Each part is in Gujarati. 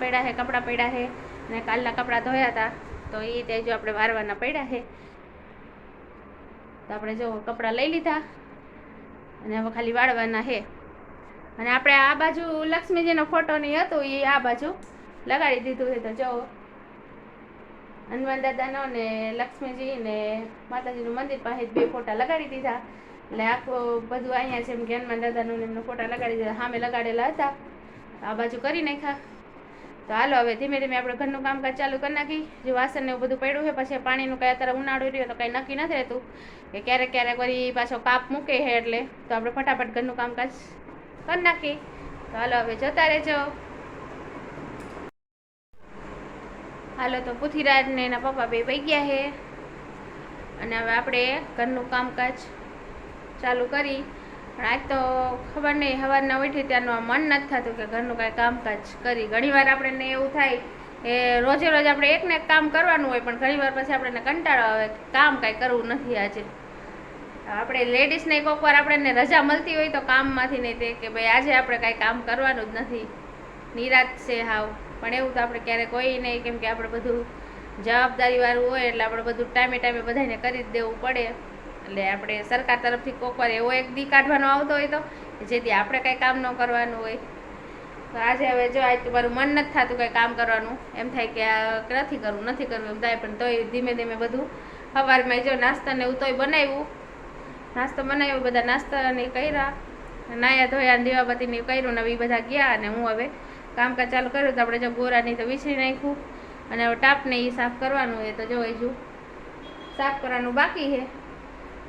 પડ્યા છે, કપડાં પડ્યા છે, અને કાલના કપડાં ધોયા હતા તો એ તે જો આપણે વારવાના પડ્યા છે. તો આપણે જો કપડાં લઈ લીધા અને હવે ખાલી વાળવાના છે. અને આપણે આ બાજુ લક્ષ્મીજીનો ફોટો નહીં હતું એ આ બાજુ લગાડી દીધું છે. તો જો હનુમાન દાદાનો ને લક્ષ્મીજી ને માતાજીનું મંદિર પાસે 2 ફોટા લગાડી દીધા. એટલે આખું બધું અહીંયા છે એમ કે હનુમાન દાદાનું એમનો ફોટા લગાડી દીધા. સામે લગાડેલા હતા, આ બાજુ કરી નાખ્યા. તો હાલો હવે ધીમે ધીમે આપણે ઘરનું કામકાજ ચાલુ કરી નાખી. જે વાસણ ને એવું બધું પડ્યું છે, પછી પાણીનું કંઈ અત્યારે ઉનાળો રહ્યો તો કંઈ નક્કી નથી રહેતું કે ક્યારેક ક્યારેક વળી પાછો કાપ મૂકે છે, એટલે તો આપણે ફટાફટ ઘરનું કામકાજ કરી નાખી. તો હાલો હવે જતા રહેજો. હાલો તો પૃથ્વીરાજ ને એના પપ્પા બે વહી ગયા છે અને હવે આપણે ઘરનું કામકાજ ચાલુ કરી. પણ આજ તો ખબર નહીં, સવારના ઉઠી ત્યારનું મન નથી થતું કે ઘરનું કાંઈ કામકાજ કરી. ઘણીવાર આપણને એવું થાય કે રોજે રોજ આપણે એકને એક કામ કરવાનું હોય, પણ ઘણીવાર પછી આપણને કંટાળો આવે કામ કાંઈ કરવું નથી. આજે આપણે લેડીઝને કોઈક વાર આપણને રજા મળતી હોય તો કામમાંથી નહીં તે કે ભાઈ આજે આપણે કાંઈ કામ કરવાનું જ નથી, નિરાશ છે હાવ. પણ એવું તો આપણે ક્યારેક હોય નહીં, કેમ કે આપણે બધું જવાબદારીવાળું હોય એટલે આપણે બધું ટાઈમે ટાઈમે બધાને કરી જ દેવું પડે. એટલે આપણે સરકાર તરફથી કોઈક વાર એવો એક દી કાઢવાનો આવતો હોય તો જેથી આપણે કાંઈ કામ ન કરવાનું હોય. તો આજે હવે જો આજ તમારું મન નથી થતું કંઈ કામ કરવાનું, એમ થાય કે આ નથી કરવું એમ થાય. પણ તોય ધીમે ધીમે બધું સવારમાં જો નાસ્તા ને એવું તોય બનાવ્યું, નાસ્તો બનાવ્યો, બધા નાસ્તા ને કર્યા, નાયા ધોયા, દીવાબત્તીને કર્યું ને એ બધા ગયા. અને હું હવે કામકાજ ચાલુ કર્યું. તો આપણે જો ગોરાની તો વિસરી નાખ્યું અને હવે ટાપને એ સાફ કરવાનું હોય. તો જો હજુ સાફ કરવાનું બાકી છે.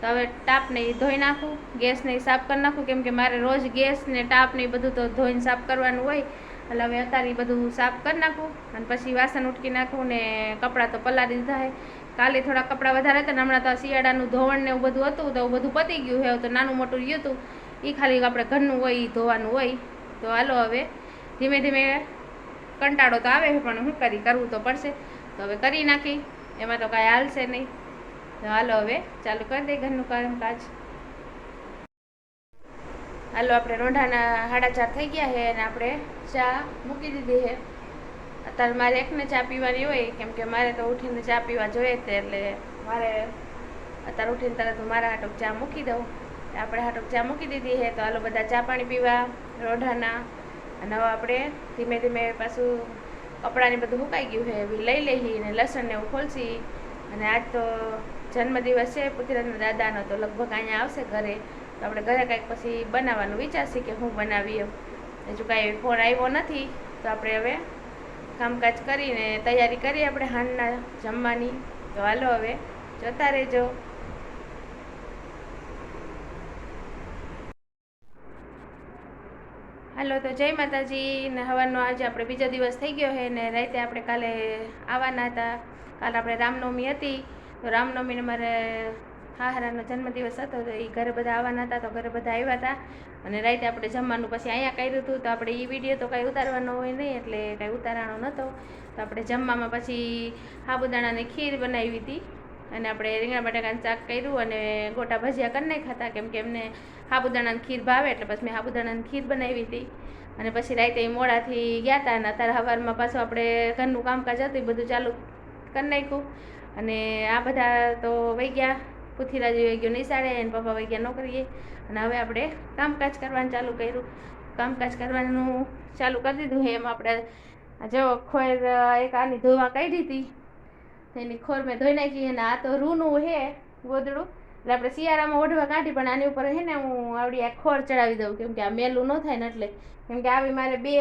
તો હવે ટાપને એ ધોઈ નાખું, ગેસને એ સાફ કરી નાખું, કેમ કે મારે રોજ ગેસ ને ટાપ ને બધું તો ધોઈને સાફ કરવાનું હોય. એટલે હવે અત્યારે બધું સાફ કરી નાખું અને પછી વાસણ ઉટકી નાખું. ને કપડાં તો પલાળી દીધા છે. કાલે થોડા કપડાં વધારે હતા ને હમણાં તો શિયાળાનું ધોવણ ને એવું બધું હતું તો બધું પતી ગયું છે. તો નાનું મોટું રહ્યું હતું એ ખાલી આપણે ઘરનું હોય એ ધોવાનું હોય. તો હાલો હવે ધીમે ધીમે કંટાળો તો આવે છે, પણ શું કરવું તો પડશે. તો હવે કરી નાખી, એમાં તો કાંઈ હાલશે નહીં. તો હાલો હવે ચાલુ કરી દઈએ ઘરનું કામકાજ. હાલો આપણે રોંઢાના 4:30 થઈ ગયા છે અને આપણે ચા મૂકી દીધી છે. અત્યારે મારે એકને ચા પીવાની હોય, કેમ કે મારે તો ઉઠીને ચા પીવા જોઈએ તે, એટલે મારે અત્યારે ઉઠીને તરત મારા હાટુક ચા મૂકી દઉં. આપણે હાટુક ચા મૂકી દીધી છે. તો હાલો બધા ચા પાણી પીવા રોંઢાના. અને હવે આપણે ધીમે ધીમે પાછું કપડાને બધું સુકાઈ ગયું છે એવી લઈ લઈએ ને લસણ ને એવું ખોલશી. અને આજ તો જન્મદિવસ છે પૃથ્વીરાજના દાદાનો, તો લગભગ અહીંયા આવશે ઘરે. તો આપણે ઘરે કાંઈક પછી બનાવવાનું વિચારશી કે હું બનાવી એમ. હજુ કાંઈ ફોન આવ્યો નથી. તો આપણે હવે કામકાજ કરીને તૈયારી કરીએ આપણે હાંજના જમવાની. તો હાલો હવે જોતા રહેજો. હાલો તો જય માતાજી. ને સવારનો આજે આપણે બીજો દિવસ થઈ ગયો છે ને રાતે આપણે કાલે આવવાના હતા. કાલે આપણે રામનવમી હતી. તો રામનવમીને મારે હાહરાનો જન્મદિવસ હતો તો એ ઘરે બધા આવવાના હતા. તો ઘરે બધા આવ્યા હતા અને રાતે આપણે જમવાનું પછી અહીંયા કર્યું હતું. તો આપણે એ વિડીયો તો કાંઈ ઉતારવાનો હોય નહીં, એટલે કાંઈ ઉતારવાનો નહોતો. તો આપણે જમવામાં પછી સાબુદાણાની ખીર બનાવી હતી અને આપણે રીંગણા બટાકાનું શાક કર્યું અને ગોટા ભજીયા કરી નાખ્યા હતા, કેમ કે એમને સાબુદાણાની ખીર ભાવે એટલે પછી મેં સાબુદાણાની ખીર બનાવી હતી. અને પછી રાતે મોડાથી ગયા હતા અને અત્યારે સવારમાં પાછું આપણે ઘરનું કામકાજ હતું એ બધું ચાલુ કરી નાખ્યું. અને આ બધા તો વહી ગયા, પૃથ્વીરાજ વહી ગયો નિશાળે અને પપ્પા વહી ગયા નોકરીએ. અને હવે આપણે કામકાજ કરવાનું ચાલુ કર્યું. કામકાજ કરવાનું ચાલુ કરી દીધું છે. એમ આપણે જો ખોર એક આની ધોવા કાઢી હતી, એની ખોર મેં ધોઈ નાખી. અને આ તો રૂનું છે ગોદડું, એટલે આપણે શિયાળામાં ઓઢવા કાઢી, પણ આની ઉપર છે ને હું આવડી આ ખોર ચડાવી દઉં, કેમ કે આ મેલું ન થાય ને એટલે. કેમ કે આવી મારે બે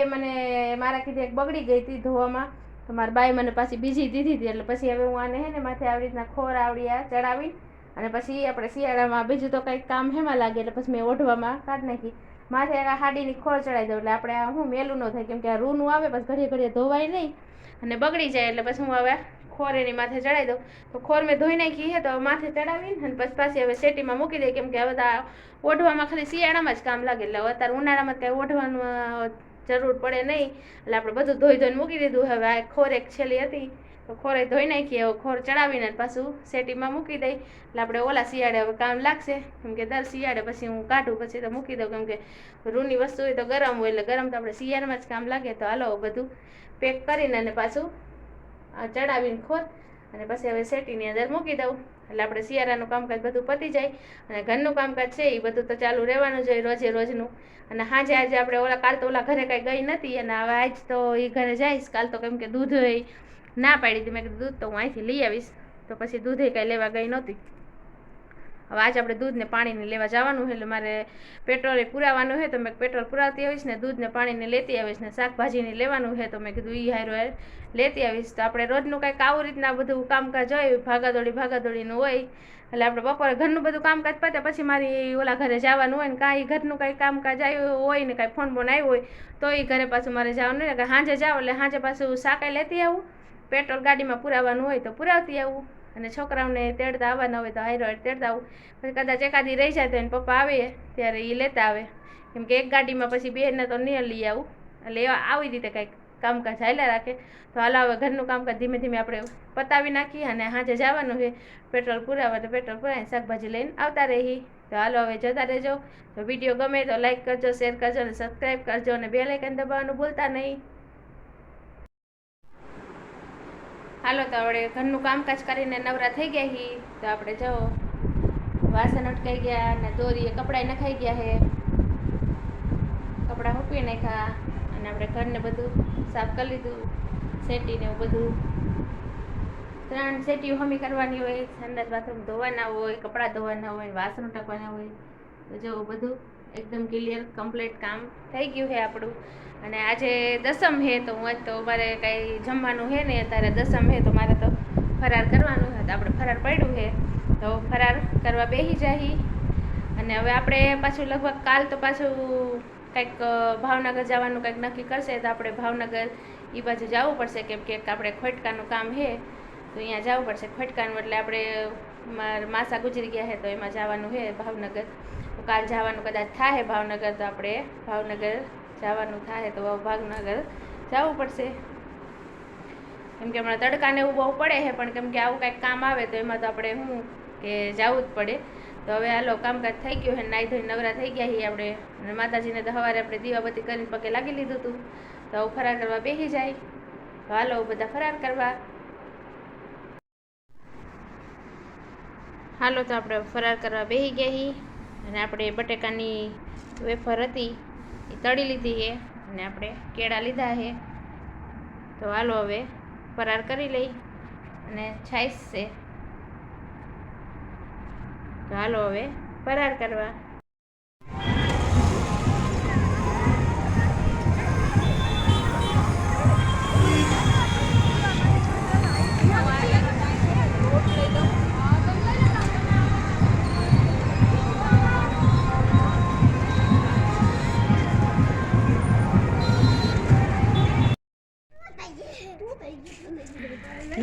મારા કીધે એક બગડી ગઈ હતી ધોવામાં, તો મારા બાઈ મને પાછી બીજી દીધી હતી. એટલે પછી હવે હું આને છે ને માથે આવી રીતના ખોર આવડી આ ચડાવી અને પછી આપણે શિયાળામાં બીજું તો કંઈક કામ હેમાં લાગે એટલે પછી મેં ઓઢવામાં કાઢી નાખી. માથે આ હાડીની ખોર ચડાવી દઉં એટલે આપણે આ હું મેલું ન થાય, કેમ કે આ રૂનું આવે પછી ઘડીએ ઘડીએ ધોવાય નહીં અને બગડી જાય. એટલે પછી હું હવે ખોર એની માથે ચડાવી દઉં. તો ખોર મેં ધોઈ નાખી છે, તો માથે ચડાવીને અને પછી પાછી હવે સેટીમાં મૂકી દઈએ, કેમ કે હવે તો ઓઢવામાં ખાલી શિયાળામાં જ કામ લાગે. એટલે હવે અત્યારે ઉનાળામાં કાંઈ ઓઢવાનું જરૂર પડે નહીં, એટલે આપણે બધું ધોઈ ધોઈને મૂકી દીધું. હવે આ ખોર એક છેલ્લી હતી તો ખોરે ધોઈ નાખીએ. હવે ખોર ચડાવીને પાછું સેટીમાં મૂકી દઈ એટલે આપણે ઓલા શિયાળે હવે કામ લાગશે. કેમ કે દર શિયાળે પછી હું કાઢું પછી તો મૂકી દઉં. કેમ કે રૂની વસ્તુ હોય તો ગરમ હોય એટલે ગરમ તો આપણે શિયાળામાં જ કામ લાગે. તો હાલો બધું પેક કરીને અને પાછું ચડાવીને ખોર અને પછી હવે સેટીની અંદર મૂકી દઉં એટલે આપણે શિયાળાનું કામકાજ બધું પતી જાય. અને ઘરનું કામકાજ છે એ બધું તો ચાલુ રહેવાનું જોઈએ રોજે રોજનું. અને આજે આપણે ઓલા કાલ તો ઓલા ઘરે કાંઈ ગઈ નથી અને હવે આજ તો એ ઘરે જઈશ. કાલ તો કેમ કે દૂધ ના પાડી હતી. મેં કીધું દૂધ તો હું અહીંથી લઈ આવીશ. તો પછી દૂધે કાંઈ લેવા ગઈ નહોતી. હવે આજે આપણે દૂધ ને પાણીને લેવા જવાનું છે એટલે મારે પેટ્રોલે પુરાવાનું છે. તો મેં પેટ્રોલ પુરાવતી આવીશ ને દૂધ ને પાણીને લેતી આવીશ ને શાકભાજીને લેવાનું છે. તો મેં કીધું એ હારું લેતી આવીશ. તો આપણે રોજનું કાંઈક આવું રીતના બધું કામકાજ હોય ભાગાદોડીનું હોય. એટલે આપણે બપોરે ઘરનું બધું કામકાજ પતે પછી મારી ઓલા ઘરે જવાનું હોય ને કાંઈ ઘરનું કાંઈ કામકાજ આવ્યું હોય ને કાંઈ ફોન બોન આવ્યો હોય તો એ ઘરે પાછું મારે જવાનું ને સાંજે જાવ એટલે સાંજે પાછું શાકાઈ લેતી આવું. પેટ્રોલ ગાડીમાં પુરાવાનું હોય તો પુરાવતી આવું. અને છોકરાઓને તેડતા આવવાના હોય તો હાઈરો તેડતા આવું. પછી કદાચ એકાદી રહી જાય તો એને પપ્પા આવે ત્યારે એ લેતા આવે. કેમ કે એક ગાડીમાં પછી બેને તો નહીં લઈ આવું. એટલે એવા આવી રીતે કંઈક કામકાજ હાલ્યા રાખે. તો હાલો હવે ઘરનું કામકાજ ધીમે ધીમે આપણે પતાવી નાખીએ અને સાંજે જવાનું છે પેટ્રોલ પુરાવા. તો પેટ્રોલ પુરાવીને શાકભાજી લઈને આવતા રહી. તો હાલો હવે જતા રહેજો. તો વિડીયો ગમે તો લાઈક કરજો, શેર કરજો અને સબસ્ક્રાઈબ કરજો અને બેલ આઇકન દબાવવાનું ભૂલતા નહીં. હાલો તો આપણે ઘરનું કામકાજ કરીને નવરા થઈ ગયા હી. તો આપણે જો વાસણ અટકાઈ ગયા અને દોરીએ કપડાં નખાઈ ગયા છે. કપડાં મૂકી નાખ્યા અને આપણે ઘરને બધું સાફ કરી લીધું. સેટીને એવું બધું 3 સેટીઓ હમી કરવાની હોય. સંડાસ બાથરૂમ ધોવાના હોય, કપડાં ધોવાના હોય, વાસણ ટાંકવાના હોય. તો જો બધું એકદમ ક્લિયર કમ્પ્લીટ કામ થઈ ગયું છે આપણું. અને આજે દસમ છે તો હું આજ તો મારે કાંઈ જમવાનું છે ને અત્યારે દસમ છે તો મારે તો ફરાર કરવાનું છે. તો આપણે ફરાર પડ્યું છે તો ફરાર કરવા બેસી જાય. અને હવે આપણે પાછું લગભગ કાલ તો પાછું કંઈક ભાવનગર જવાનું કંઈક નક્કી કરશે. તો આપણે ભાવનગર એ બાજુ જવું પડશે. કેમ કે આપણે ખોટકાનું કામ છે તો અહીંયા જવું પડશે ખોટકાનું. એટલે આપણે માસા ગુજરી ગયા છે તો એમાં જવાનું છે ભાવનગર. તો કાલ જવાનું કદાચ થાય ભાવનગર. તો આપણે ભાવનગર જવાનું થાય તો ભાવનગર જવું પડશે. કેમ કે હમણાં તડકાને એવું બહુ પડે છે પણ કેમ કે આવું કાંઈક કામ આવે તો એમાં તો આપણે શું કે જવું જ પડે. તો હવે હાલો કામકાજ થઈ ગયું છે. નાહી ધોઈને નવરા થઈ ગયા છીએ આપણે. અને માતાજીને તો સવારે આપણે દીવાબત્તી કરીને પગે લાગી લીધું હતું. તો હવે ફરાર કરવા બેસી જાય. તો હાલો બધા ફરાર કરવા. હાલો તો આપણે ફરાર કરવા બેસી ગયા છીએ. અને આપણે બટેકાની વેફર હતી એ તળી લીધી છે અને આપણે કેળા લીધા છે. તો હાલો હવે ફરાર કરી લઈ. અને છાશ છે તો હાલો હવે ફરાર કરવા.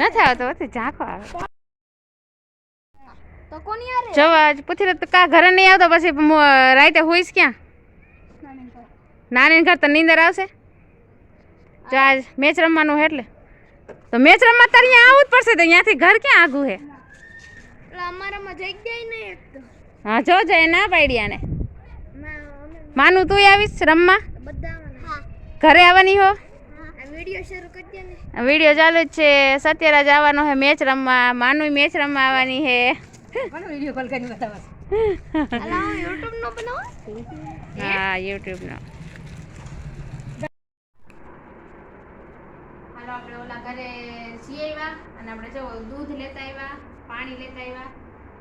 નથી આવતો ઝાંખો આવે તો કોની યાર જો આજ પૂછી તો કા ઘરે નહીં આવતો પછી રાતે હોઈશ ક્યાં? નાની ઘર તો નીંદર આવશે. જો આજ મેચ રમવાનું છે એટલે તો મેચ રમવા તારે અહીંયા આવવું જ પડશે. તો અહીંયાથી ઘર ક્યાં આગું છે? અમારામાં જગ્યા નહીં એક તો. હા જો જાય ના પાડી આને. માનું તું આવીશ રમવા? બધા ઘરે આવવાની હો? વિડિયો શરૂ કરી દે ને. વિડિયો ચાલુ જ છે. સત્યરાજ આવવાનો છે મેચ રમવા. માનું મેચ રમવા આવવાની છે. કોનો વિડિયો કોલ કરીને બતાવસ? અલા YouTube નો બનાવો? હા YouTube નો. હાલો આપણે ઓલા ઘરે જઈ આવ્યા અને આપણે જો દૂધ લેતા આવ્યા, પાણી લેતા આવ્યા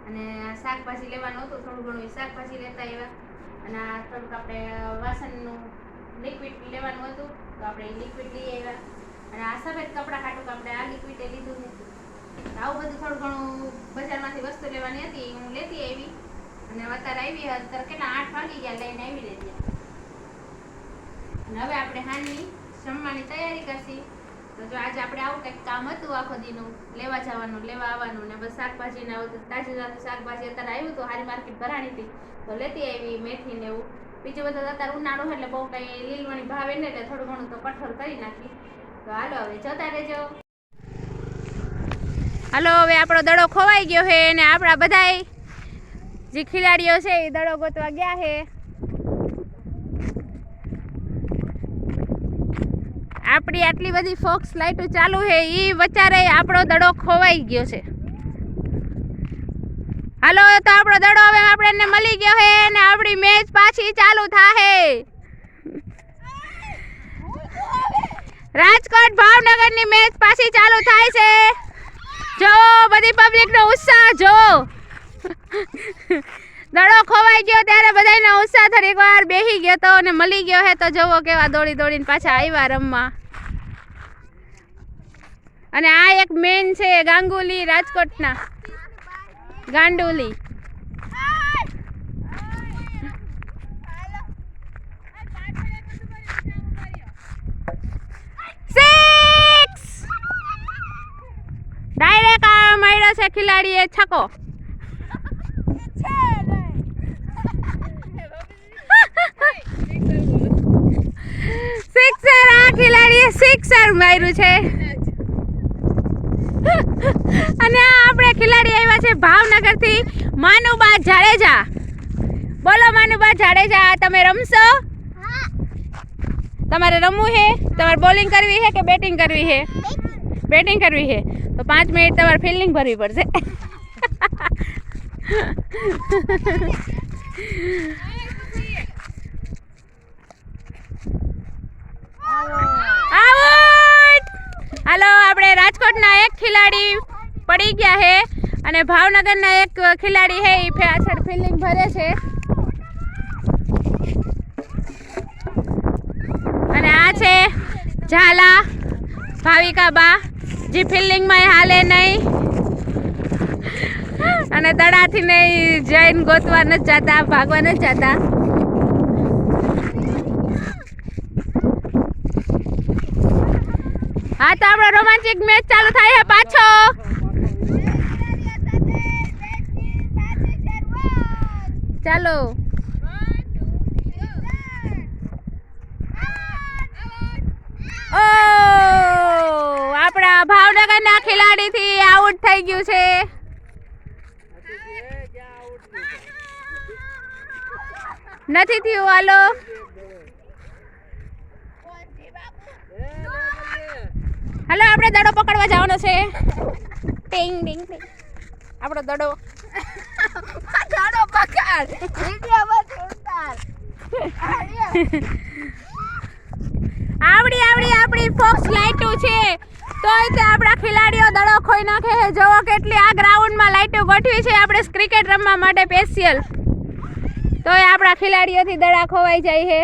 અને શાકભાજી લેવાનું હતું થોડું ઘણું શાકભાજી લેતા આવ્યા. અને આ થોડુંક આપણે વાસણનું લિક્વિડ લેવાનું હતું તો આપણે લિક્વિડ લઈ આવ્યા. અને આ સફેદ કપડાં ખાટું આપણે આ લિક્વિડ લીધું છે. આવું બધું થોડું ઘણું બજારમાંથી વસ્તુ લેવાની હતી હું લેતી આવી. અને અત્યારે આવી અત્યારે કેટલા 8 વાગી ગયા લઈને આવી રહી. અને હવે આપણે હાની જમવાની તૈયારી કરશી. તો જો આજે આપણે આવું કંઈક કામ હતું આખો દીનું લેવા જવાનું લેવા આવવાનું ને બસ શાકભાજી ને તાજું તાજું શાકભાજી અત્યારે આવ્યું તો હારી માર્કેટ ભરાણી હતી તો લેતી આવી મેથી ને એવું. બીજું બધું અત્યારે ઉનાળો એટલે બહુ કંઈ લીલવણી ભાવે ને એટલે થોડું ઘણું તો કઠોળ કરી નાખી. તો હાલો હવે જતા રહેજો. હાલો હવે આપણો દડો ખોવાઈ ગયો છે અને આપણા બધાય જે ખેલાડીઓ છે એ દડો ગોતવા ગયા છે. આપણી આટલી બધી ફોક્સ લાઈટો ચાલુ છે એ વચારે આપણો દડો ખોવાઈ ગયો છે. હાલો તો આપણો દડો હવે આપણને મળી ગયો છે અને આપણી મેચ પાછી ચાલુ થાહે. રાજકોટ ભાવનગરની મેચ પાછી ચાલુ થાય છે. જો બધી પબ્લિકનો ઉત્સાહ જો. દડો ખોવાઈ ગયો ત્યારે બધાનો ઉત્સાહ થોડીક વાર બેસી ગયો તો અને મળી ગયો હે તો જોવો કેવા દોડી દોડીને પાછા આવ્યા રમવા. અને આ એક મેન છે ગાંગુલી રાજકોટના ગાંડુલી. ડાયરેક્ટ આ માર્યો છે ખેલાડીએ છકો. સિક્સર આ ખેલાડીએ સિક્સર માર્યું છે. અને આપણે ખેલાડી આવ્યા છે ભાવનગરથી માનુબા જાડેજા. બોલો માનુબા જાડેજા, તમે રમશો? તમારે રમવું છે? તમારે બોલિંગ કરવી છે કે બેટિંગ કરવી છે? બેટિંગ કરવી છે તો 5 મિનિટ તમારે ફિલ્ડિંગ ભરવી પડશે. આઉટ! હાલો આપણે રાજકોટના એક ખેલાડી પડી ગયા છે અને ભાવનગરના એક ખેલાડી છે એ પાછળ ફિલ્ડિંગ ભરે છે. અને આ છે ઝાલા ભાવિકા બા જે ફિલ્ડિંગમાં હાલે નહીં અને દડાથી નહીં જઈને ગોતવા નથી જતા, ભાગવા નથી જતા. હા તો આપણો રોમાંચિક મેચ ચાલુ થાય છે પાછો. ચાલો ઓ આપણા ભાવનગરના ખેલાડીથી આઉટ થઈ ગયું છે. નથી થયું. હાલો હાલો આપણે દડો પકડવા જવાનો છે. ટિંગ ટિંગ ટિંગ. આપણો દડો પકડ. આપણી ફોક્સ લાઈટો છે તોય તે આપણા ખેલાડીઓ દડો ખોઈ નાખે છે. જોવો કેટલી આ ગ્રાઉન્ડમાં લાઈટો ગોઠવી છે આપણે ક્રિકેટ રમવા માટે સ્પેશિયલ, તોય આપણા ખેલાડીઓથી દડા ખોવાઈ જાય છે.